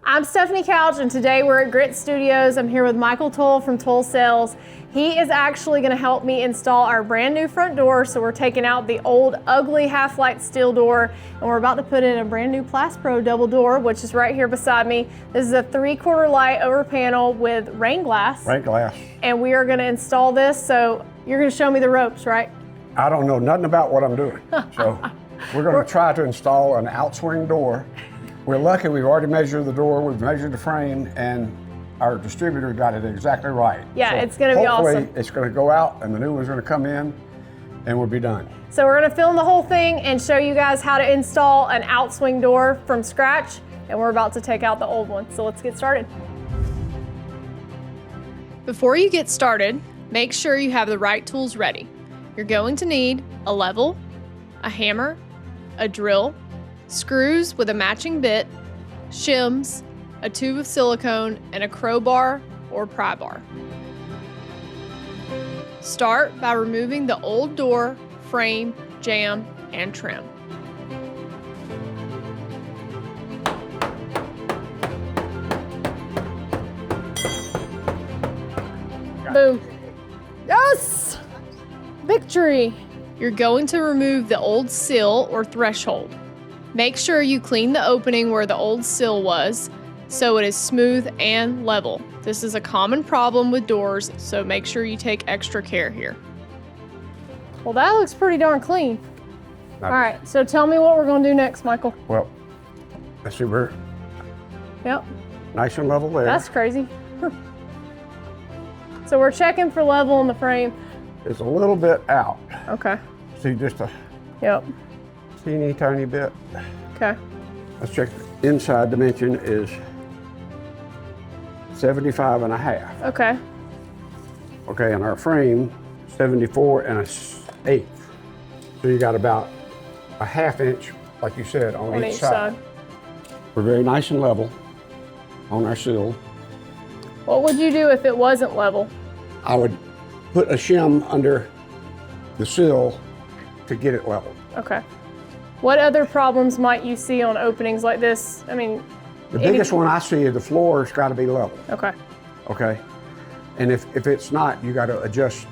I'm Stephanie Couch, and today we're at Grit Studios. I'm here with Michael Tull from Tull Sales. He is actually going to help me install our brand new front door. So we're taking out the old ugly half-light steel door, and we're about to put in a brand new Plastpro double door, which is right here beside me. This is a 3/4 light over panel with rain glass. Rain glass. And we are going to install this. So you're going to show me the ropes, right? I don't know nothing about what I'm doing. So we're going to try to install an outswing door. We're lucky we've already measured the door, we've measured the frame, and our distributor got it exactly right. Yeah, so it's gonna be awesome. Hopefully it's gonna go out and the new one's gonna come in and we'll be done. So we're gonna film the whole thing and show you guys how to install an outswing door from scratch, and we're about to take out the old one. So let's get started. Before you get started, make sure you have the right tools ready. You're going to need a level, a hammer, a drill, screws with a matching bit, shims, a tube of silicone, and a crowbar or pry bar. Start by removing the old door, frame, jamb, and trim. Boom. Yes! Victory! You're going to remove the old sill or threshold. Make sure you clean the opening where the old sill was so it is smooth and level. This is a common problem with doors, so make sure you take extra care here. Well, that looks pretty darn clean. All right, so tell me what we're gonna do next, Michael. Well, let's see, we're nice and level there. That's crazy. So we're checking for level in the frame. It's a little bit out. Okay. See, just a teeny tiny bit. Okay. Let's check the inside dimension is 75.5. Okay. Okay, and our frame, 74.1/8. So you got about a 1/2 inch, like you said, on each side. We're very nice and level on our sill. What would you do if it wasn't level? I would put a shim under the sill to get it level. Okay. What other problems might you see on openings like this? I mean, the biggest one I see is the floor's got to be level. Okay. Okay. And if it's not, you got to adjust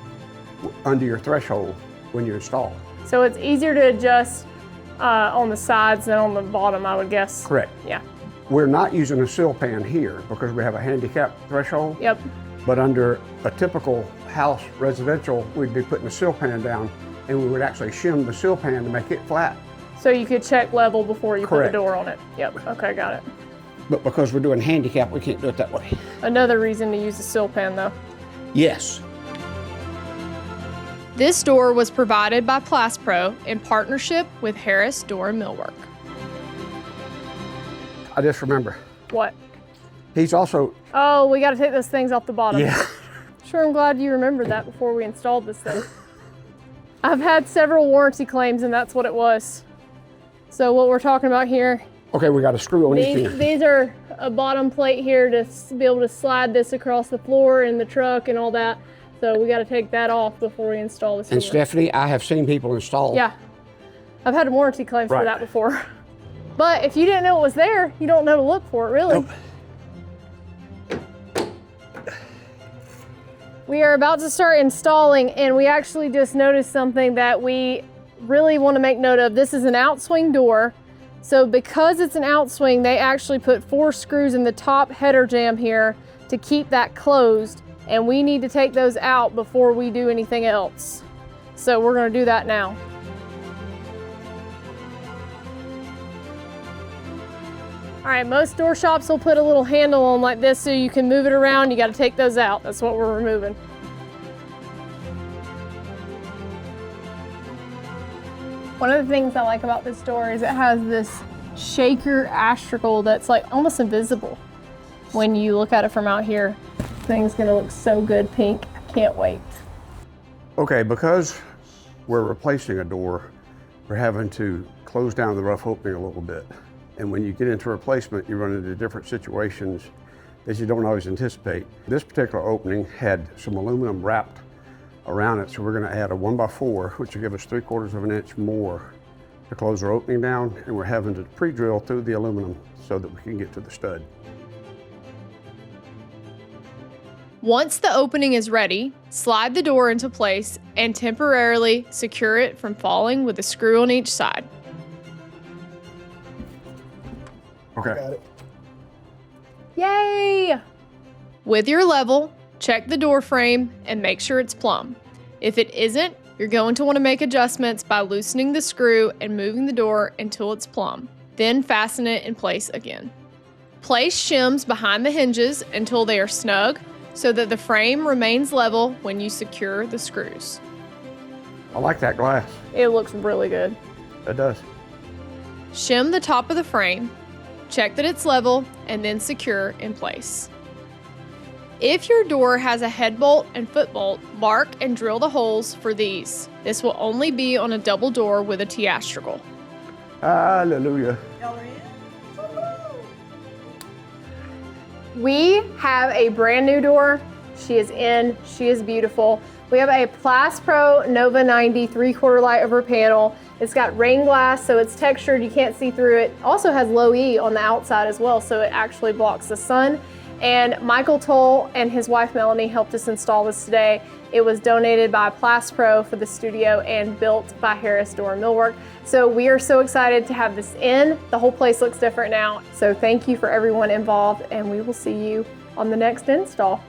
under your threshold when you install. So it's easier to adjust on the sides than on the bottom, I would guess. Correct. Yeah. We're not using a sill pan here because we have a handicap threshold. Yep. But under a typical house residential, we'd be putting a sill pan down and we would actually shim the sill pan to make it flat. So you could check level before you Correct. put the door on it. Yep, okay, got it. But because we're doing handicap, we can't do it that way. Another reason to use a sill pan though. Yes. This door was provided by Plastpro in partnership with Harris Door and Millwork. I just remember. What? He's also. Oh, we gotta take those things off the bottom. Yeah. Sure, I'm glad you remembered that before we installed this thing. I've had several warranty claims and that's what it was. So what we're talking about here. Okay, we got a screw on each end. These are a bottom plate here to be able to slide this across the floor in the truck and all that. So we got to take that off before we install this. And door. Stephanie, I have seen people install. Yeah, I've had warranty claims for that before. But if you didn't know it was there, you don't know to look for it, really. Nope. We are about to start installing, and we actually just noticed something that we really want to make note of. This is an outswing door. So because it's an outswing, they actually put 4 screws in the top header jamb here to keep that closed. And we need to take those out before we do anything else. So we're going to do that now. All right, most door shops will put a little handle on like this so you can move it around. You got to take those out. That's what we're removing. One of the things I like about this door is it has this shaker astragal that's like almost invisible. When you look at it from out here, this thing's gonna look so good pink. I can't wait. Okay, because we're replacing a door, we're having to close down the rough opening a little bit. And when you get into replacement, you run into different situations that you don't always anticipate. This particular opening had some aluminum wrapped around it, so we're going to add a 1x4, which will give us 3/4 of an inch more to close our opening down, and we're having to pre-drill through the aluminum so that we can get to the stud. Once the opening is ready, slide the door into place and temporarily secure it from falling with a screw on each side. Okay. Got it. Yay! With your level, check the door frame and make sure it's plumb. If it isn't, you're going to want to make adjustments by loosening the screw and moving the door until it's plumb. Then fasten it in place again. Place shims behind the hinges until they are snug so that the frame remains level when you secure the screws. I like that glass. It looks really good. It does. Shim the top of the frame, check that it's level, and then secure in place. If your door has a head bolt and foot bolt, mark and drill the holes for these. This will only be on a double door with a t-astragal. Hallelujah. We have a brand new door. She is in, she is beautiful. We have a Plastpro Nova 90 3/4 light over panel. It's got rain glass, so it's textured, you can't see through it. Also has low E on the outside as well, so it actually blocks the sun. And Michael Tull and his wife Melanie helped us install this today. It was donated by Plastpro for the studio and built by Harris Door and Millwork. So we are so excited to have this in. The whole place looks different now. So thank you for everyone involved, and we will see you on the next install.